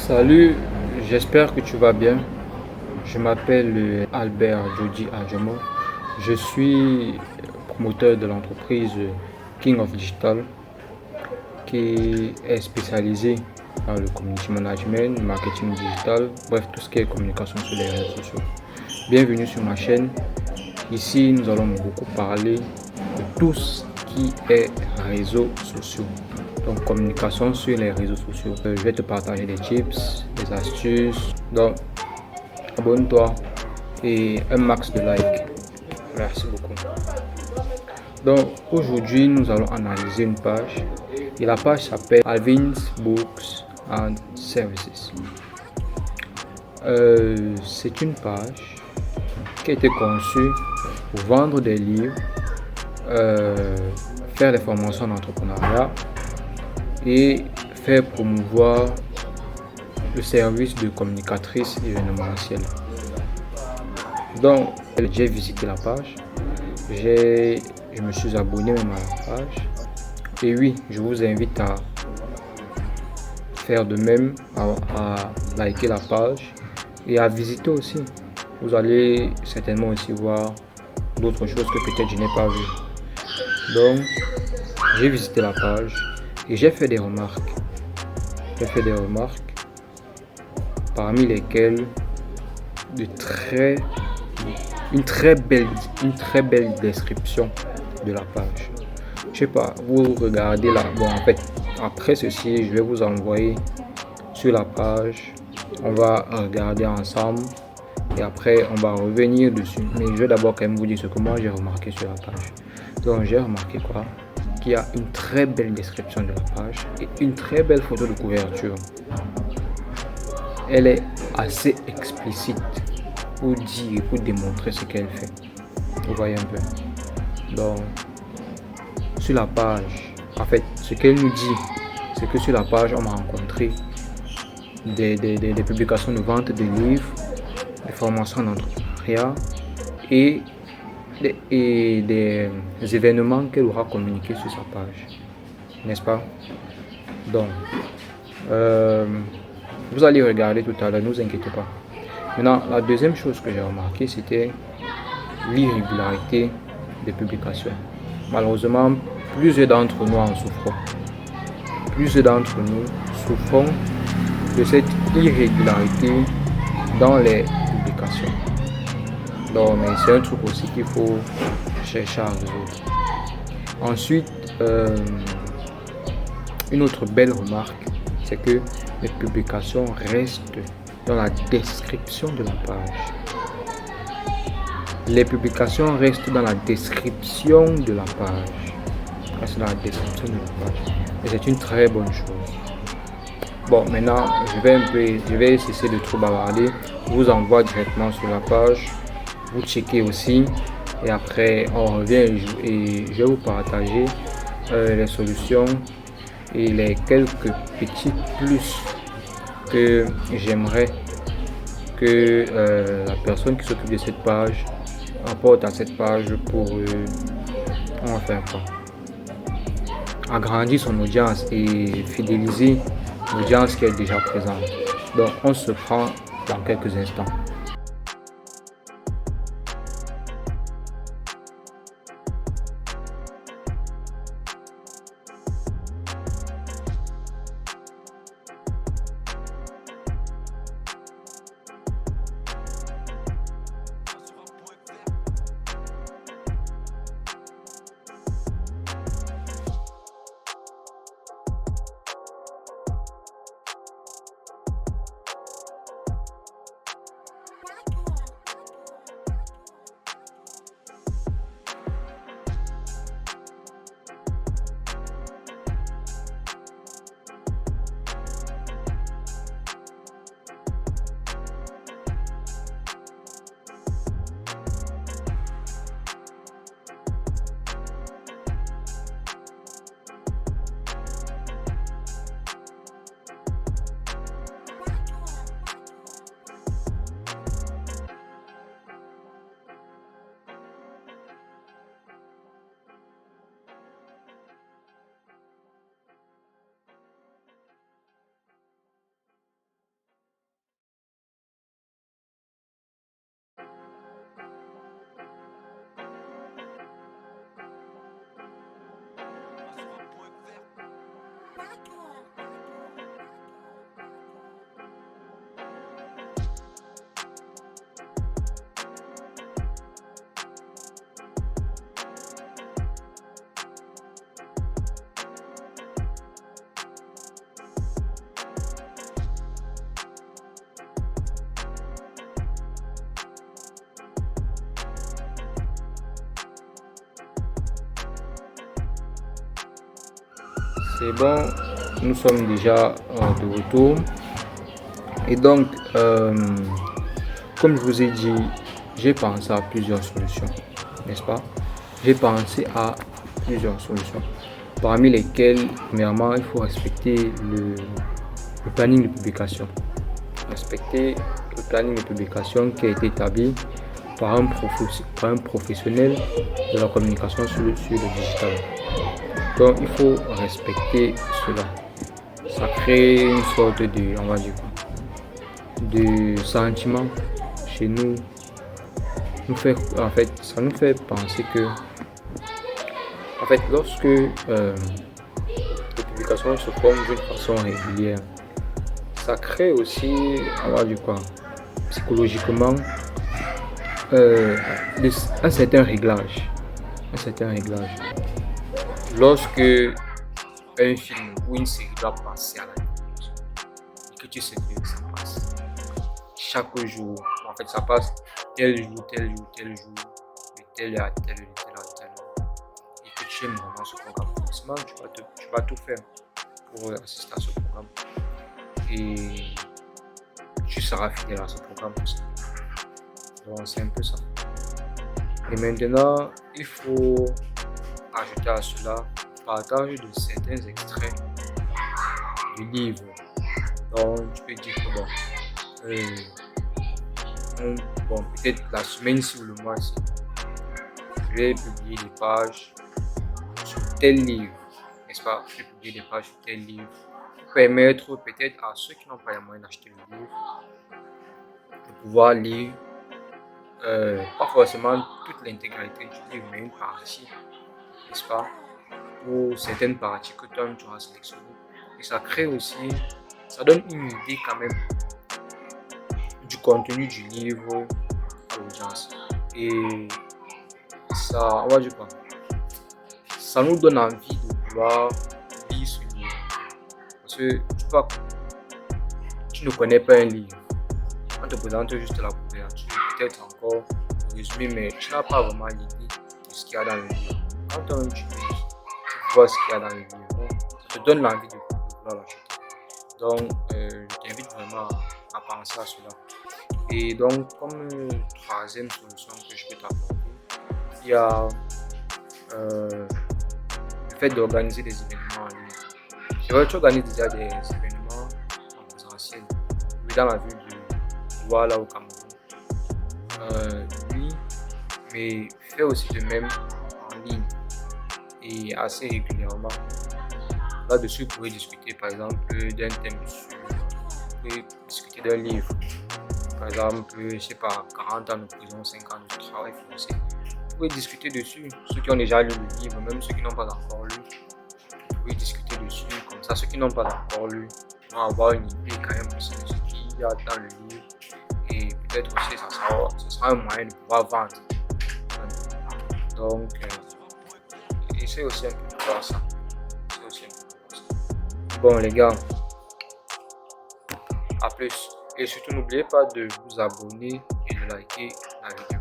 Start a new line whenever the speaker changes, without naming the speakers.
Salut, j'espère que tu vas bien. Je m'appelle Albert Jody Adjomo. Je suis promoteur de l'entreprise King of Digital qui est spécialisée dans le community management, marketing digital, bref, tout ce qui est communication sur les réseaux sociaux. Bienvenue sur ma chaîne. Ici, nous allons beaucoup parler de tout ce qui est réseaux sociaux. Donc, communication sur les réseaux sociaux. Je vais te partager des tips, des astuces. Donc, abonne-toi et un max de likes. Merci beaucoup. Donc, aujourd'hui, nous allons analyser une page. Et la page s'appelle Alvin's Books and Services. C'est une page qui a été conçue pour vendre des livres, faire des formations d'entrepreneuriat et faire promouvoir le service de communicatrice événementielle. Donc, j'ai visité la page, je me suis abonné même à la page. Et oui, je vous invite à faire de même, à liker la page et à visiter aussi. Vous allez certainement aussi voir d'autres choses que peut-être je n'ai pas vues. Donc, j'ai visité la page et j'ai fait des remarques. Parmi lesquelles une très belle description de la page. Je sais pas, vous regardez là. Bon, en fait, après ceci, je vais vous envoyer sur la page. On va regarder ensemble et après on va revenir dessus. Mais je vais d'abord quand même vous dire ce que moi j'ai remarqué sur la page. Donc j'ai remarqué quoi? Qu'il y a une très belle description de la page et une très belle photo de couverture. Elle est assez explicite pour dire et pour démontrer ce qu'elle fait. Vous voyez un peu. Donc, sur la page, en fait, ce qu'elle nous dit, c'est que sur la page, on a rencontré des publications de vente de livres, des formations d'entrepreneuriat et des événements qu'elle aura communiqués sur sa page. N'est-ce pas? Donc, vous allez regarder tout à l'heure, ne vous inquiétez pas. Maintenant, la deuxième chose que j'ai remarqué, c'était l'irrégularité des publications. Malheureusement, plusieurs d'entre nous en souffrons. Plusieurs d'entre nous souffrons de cette irrégularité dans les publications. Donc, mais c'est un truc aussi qu'il faut chercher à résoudre. Ensuite, une autre belle remarque, c'est que les publications restent dans la description de la page. Les publications restent dans la description de la page. Et c'est une très bonne chose. Bon, maintenant, je vais cesser de trop bavarder. Je vous envoie directement sur la page. Vous checkez aussi. Et après, on revient et je vais vous partager les solutions et les quelques petits plus que j'aimerais que la personne qui s'occupe de cette page apporte à cette page pour on va faire quoi? Agrandir son audience et fidéliser l'audience qui est déjà présente. Donc on se prend dans quelques instants. C'est bon, nous sommes déjà de retour. Et donc, comme je vous ai dit, j'ai pensé à plusieurs solutions, n'est-ce pas? J'ai pensé à plusieurs solutions, parmi lesquelles, premièrement, il faut respecter le planning de publication. Respecter le planning de publication qui a été établi par un professionnel de la communication sur le digital. Donc, il faut respecter cela. Ça crée une sorte de, on va dire, de sentiment chez nous. Ça nous fait penser que, en fait, lorsque les publications se font d'une façon régulière, ça crée aussi, on va dire quoi, psychologiquement, un certain réglage. Lorsque un film ou une série doit passer à la télévision et que tu sais que ça passe chaque jour, en fait ça passe tel jour, de telle heure à telle heure, et que tu aimes vraiment ce programme, forcément tu vas tout faire pour assister à ce programme et tu seras fidèle à ce programme aussi. Donc c'est un peu ça. Et maintenant, il faut ajouter à cela partage de certains extraits du livre. Donc tu peux dire que peut-être la semaine-ci ou le mois-ci, je vais publier des pages sur tel livre, n'est-ce pas? Je vais publier des pages sur tel livre pour permettre peut-être à ceux qui n'ont pas les moyens d'acheter le livre de pouvoir lire pas forcément toute l'intégralité du livre, mais une partie, n'est-ce pas? Ou certaines parties que toi tu auras sélectionnées. Et ça crée aussi, ça donne une idée quand même du contenu du livre à l'audience. Et ça, on va dire quoi? Ça nous donne envie de vouloir lire ce livre. Parce que tu ne connais pas un livre. On te présente juste la couverture, peut-être encore le résumé, mais tu n'as pas vraiment l'idée de ce qu'il y a dans le livre. Quand tu vois ce qu'il y a dans le livre, ça te donne l'envie de vouloir l'acheter. Donc, je t'invite vraiment à penser à cela. Et donc, comme troisième solution que je peux t'apporter, il y a le fait d'organiser des événements en ligne. C'est vrai, tu organises déjà des événements en présentiel. Oui, dans la ville de Douala au Cameroun. Oui, mais fais aussi de même en ligne et assez régulièrement. Là-dessus, vous pouvez discuter par exemple d'un thème, vous pouvez discuter d'un livre. Par exemple, je sais pas, 40 ans de prison, 5 ans de travail forcé. Vous pouvez discuter dessus. Ceux qui ont déjà lu le livre, même ceux qui n'ont pas encore lu, vous pouvez discuter dessus. Comme ça, ceux qui n'ont pas encore lu vont avoir une idée quand même aussi de ce qu'il y a dans le livre. Et peut-être aussi, ça sera un moyen de pouvoir vendre. Donc, essayez aussi un peu de voir ça. Bon, les gars, à plus. Et surtout, n'oubliez pas de vous abonner et de liker la vidéo.